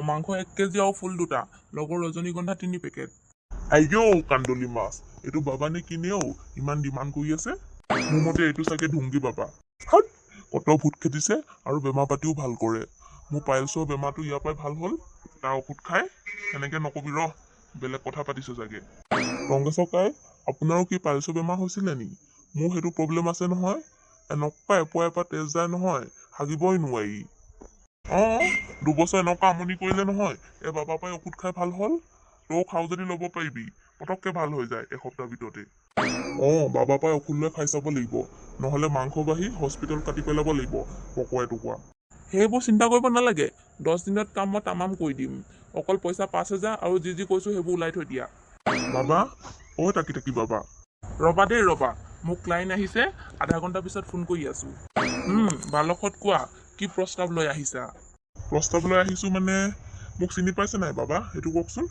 মাংস 1 কেজি আৰু ফুল 2টা, লগৰ ৰজনীগন্ধা 3 পেকেট। আইও কান্দলি মাছ, এইটো বাবানে কিনেও ইমান ডিমাণ্ড কৰি আছে। মোৰ মতে এইটো চাগে ঢুংগি বাবা। হাত কত ভূত খেদিছে আৰু বেমাৰ পাতিও ভাল কৰে। মোৰ পাইলছৰ বেমাৰটো ইয়াৰ পৰাই ভাল হ'ল, তাৰ ঔষধ খাই। সেনেকে নকবি ৰ, বেলেগ কথা পাতিছো চাগে। ৰংগেশ্বৰ কাই, আপোনাৰো কি পাইলছৰ বেমাৰ হৈছিলে নি? মোৰ সেইটো প্ৰব্লেম আছে নহয়। এনেকুৱা এপৰা তেজ যায় নহয়, হাগিবই নোৱাৰি। 2 বছৰ এনেকুৱা আমনি কৰিলে নহয়, বাবাৰ পৰাই ঔষধ খাই ভাল হ'ল। তও খাও যদি ল'ব পাৰিবি, পটককে ভাল হৈ যায় এসপ্তাহ ভিতৰতে। বাবাৰ পৰাই ঔষধ লৈ খাই চাব লাগিব, নহলে মাংস বাঢ়ি হস্পিটেল কাটি পেলাব লাগিব পকোৱাই টুকুৰা। সেইবোৰ চিন্তা কৰিব নালাগে, 10 দিনত কাম মই তামাম কৰি দিম। অকল পইচা 5,000 আৰু যি কৈছো সেইবোৰ ওলাই থৈ দিয়া। বাবা, টাকি বাবা। ৰবা দেই ৰবা, মোক ক্লাইণ্ট আহিছে, আধা ঘন্টা পিছত ফোন কৰি আছো। বালকত কোৱা, কি প্ৰস্তাৱ লৈ আহিছা? প্ৰস্তাৱ লৈ আহিছো মানে, মোক চিনি পাইছে নাই বাবা, সেইটো কওকচোন।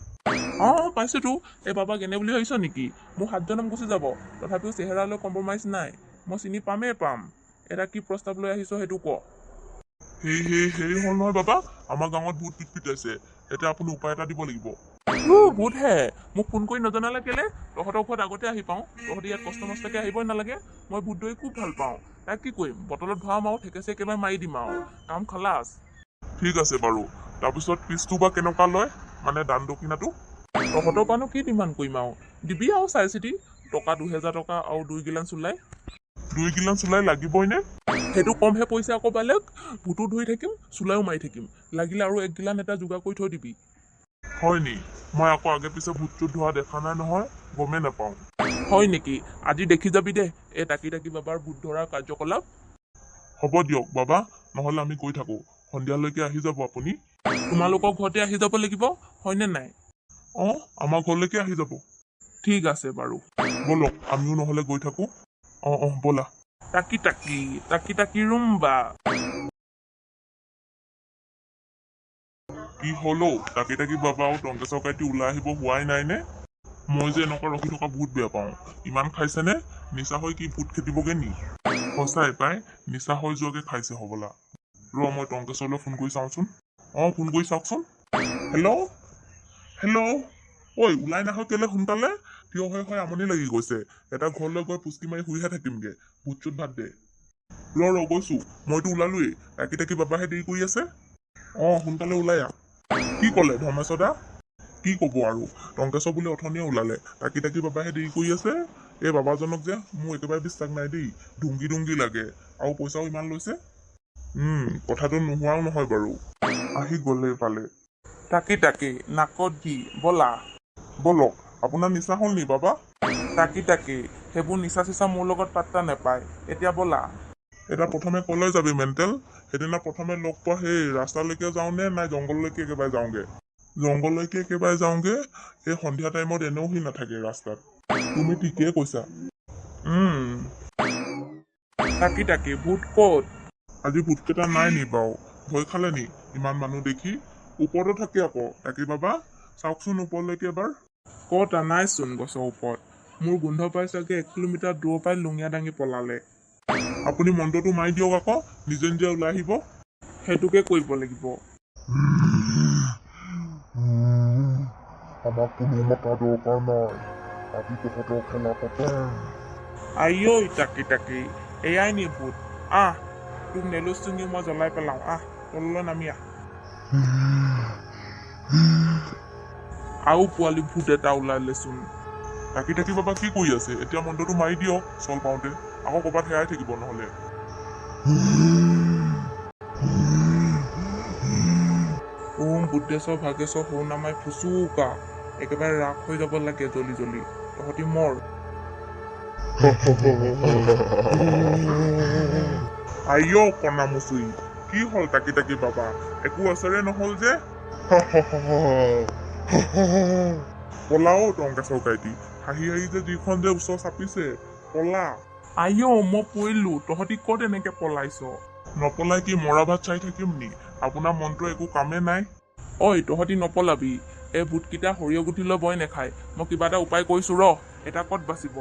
পাইছোতো। বাবা কেনে বুলি ভাবিছ নেকি? মোৰ 7 জনম গুচি যাব, তথাপিও চেহেৰালৈ কম্প্ৰমাইজ নাই। মই চিনি পামেই পাম। এটা কি প্ৰস্তাৱ লৈ আহিছ সেইটো ক। হেৰি হ'ল নহয় বাবা, আমাৰ গাঁৱত ভূত পিটপিটাইছে। এতিয়া আপুনি উপায় এটা দিব লাগিব। ভূত হে, মোক ফোন কৰি নজনালে কেলে? তহঁতৰ ঘৰত আগতে আহি পাওঁ, তহঁতি ইয়াত কষ্ট মষ্টকে আহিবই নালাগে। মই ভূত ধৰি খুব ভাল পাওঁ। তাক কি কৰিম, বটলত ভৰাম আৰু ঠেকেচে একেবাৰে মাৰি দিম আৰু কাম খালাচ। ঠিক আছে বাৰু, তাৰপিছত পিছটো বা কেনেকুৱা লয়, মানে দান দক্ষিণাটো? তহঁতৰ পৰানো কি ডিমাণ্ড কৰিম আৰু, দিবি আৰু চাই চিতি। টকা 2,000 টকা আৰু 2 গিলান চুলাই। 2 গিলান চুলাই লাগিবই নে? সেইটো কমহে পইচা আকৌ বেলেগ। ভূতো ধৰি থাকিম, চুলাইও মাৰি থাকিম। লাগিলে আৰু 1 গিলান এটা যোগাৰ কৰি থৈ দিবি। হয় নি? মই আকৌ আগে পিছে ভূত ধৰা দেখা নাই নহয়, গমেই নাপাওঁ। হয় নেকি? আজি দেখি যাবি দে এই টাকি বাবাৰ ভূত ধৰাৰ কাৰ্যকলাপ। হ'ব দিয়ক বাবা, নহলে আমি গৈ থাকো। সন্ধিয়ালৈকে আহি যাব আপুনি। তোমালোকৰ ঘৰতে আহি যাব লাগিব, হয়নে নাই? আমাৰ ঘৰলৈকে আহি যাব। ঠিক আছে বাৰু। বলক, আমিও নহলে গৈ থাকো। বলা। টাকি ৰুম্বা। কি হলো, টাকি বাবা আৰু টংকেশ্বৰ কাইটি ওলাই আহিব হোৱাই নাই নে? মই যে এনেকুৱা ৰখি থকা বহুত বেয়া পাওঁ। ইমান খাইছেনে? নিচা হৈ কি ভূত খেদিবগে নি? সঁচাই পাই, নিচা হৈ যোৱাকে খাইছে হবলা। মই টংকেশ্বৰলৈ ফোন কৰি চাওঁচোন। ফোন কৰি চাওকচোন। হেল্ল', ওলাই নাহ কেলে সোনকালে? থিয় হৈ আমনি লাগি গৈছে। এটা ঘৰলৈ গৈ পুচকি মাৰি শুইহে থাকিমগে। ভূত চুত ভাত দে। গৈছো, মইতো ওলালোৱেই। টাকি বাবাহে দেৰি কৰি আছে। সোনকালে ওলাই আহ। কি কলে ধৰ্মেশ্বৰ দা? কি কব আৰু, টংকেশ্বৰ বোলে অথনিয়ে ওলালে। টাকি বাবাহে দেৰি কৰি আছে। এই বাবাজনক যে মোৰ একেবাৰে বিশ্বাস নাই দেই। ঢুংগি লাগে, আৰু পইচাও ইমান লৈছে। কথাটো নোহোৱাও নহয় বাৰু। আহি গলে পালে। টাকি নাকত দি বলা। বলক, আপোনাৰ নিচা হল নি বাবা? টাকি সেইবোৰ নিচা চিচা মোৰ লগত পাত্তা নেপায়। এতিয়া বলা। এতিয়া প্ৰথমে কলৈ যাবি মেণ্টেল? সেইদিনা প্ৰথমে লগ পোৱা সেই ৰাস্তালৈকে যাওঁনে, নাই জংঘললৈকে একেবাৰে যাওঁগে? জংঘললৈকে একেবাৰে যাওঁগে। এই সন্ধিয়া টাইমত এনেও সি নাথাকে ৰাস্তাত। তুমি ঠিকেই কৈছা। টাকি ভূত ক'ত? আজি ভূতকেইটা নাই নি বাৰু? ভয় খালে নি ইমান মানুহ দেখি? ওপৰতো থাকে আকৌ টাকি বাবা, চাওকচোন ওপৰলৈকে এবাৰ। ক'ত নাইচোন গছৰ ওপৰত। মোৰ গোন্ধ পাই চাগে 1 কিলোমিটাৰ দূৰৰ পৰাই লুঙিয়া দাঙি পলালে। আপুনি মন্ত্ৰটো মাৰি দিয়ক আকৌ, নিজে নিজে ওলাই আহিব। সেইটোকে কৰিব লাগিব। আমাক কোনো মতা দৰকাৰ নাই, আজি তহঁতৰ খেলা খতম। আইঐ টাকি এয়াই নি ভূত? তোক নেলুচ চুঙি মই জ্বলাই পেলাওঁ। তললৈ নামি আহ। আৰু পোৱালি ভূত এটা ওলালেচোন। টাকি বাবা কি কৰি আছে? এতিয়া মন্ত্ৰটো মাৰি দিয়ক, চল পাওঁতে। আকৌ কৰবাত হেৰাই থাকিব নহলে। ওম বুদ্ধেশ্বৰ ভাগেশ্বৰ সৌনামাই ফুচুকা। একেবাৰে ৰাস হৈ যাব লাগে জলি জলি। তহঁতি মৰ। আইও কণামুচুই, কি হল টাকি বাবা? একো আচৰে নহল যে? পলাও টংকেশ্বৰ কাইটি, হাঁহি যে যিখন যে ওচৰ চাপিছে, পলা। আইও মই পৰিলো, তহঁতি ক'ত এনেকে পলাইছ? নপলাই কি মৰা ভাত চাই থাকিম নি? আপোনাৰ মন্ত্ৰ একো কামে নাই। তহঁতি নপলাবি। এই ভূতকেইটা সৰিয়হ গুটিলৈ বই নেখায়। মই কিবা এটা উপায় কৰিছো ৰ, এটা ক'ত বাচিব।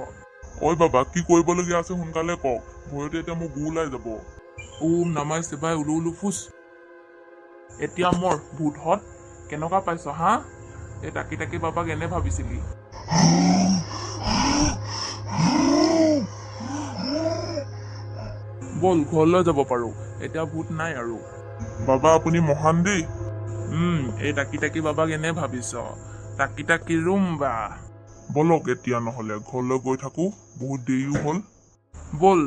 বাবা, কি কৰিবলগীয়া আছে সোনকালে কওক, ভয়তে এতিয়া মোৰ গু ওলাই যাব। ওম নমঃ শিৱায় উলু ফুচ। এতিয়া মোৰ ভূতহঁত কেনেকুৱা পাইছ হা? এই টাকি টাকি বাবাক এনে ভাবিছিলি? বল ঘৰলৈ যাব পাৰো, এতিয়া ভূত নাই আৰু। বাবা আপুনি মহান দেই। এই টাকি টাকি বাবাক এনে ভাবিছ? টাকি টাকি ৰুম্বা। বলক এতিয়া নহলে ঘৰলৈ গৈ থাকো, বহুত দেৰিও হল। বল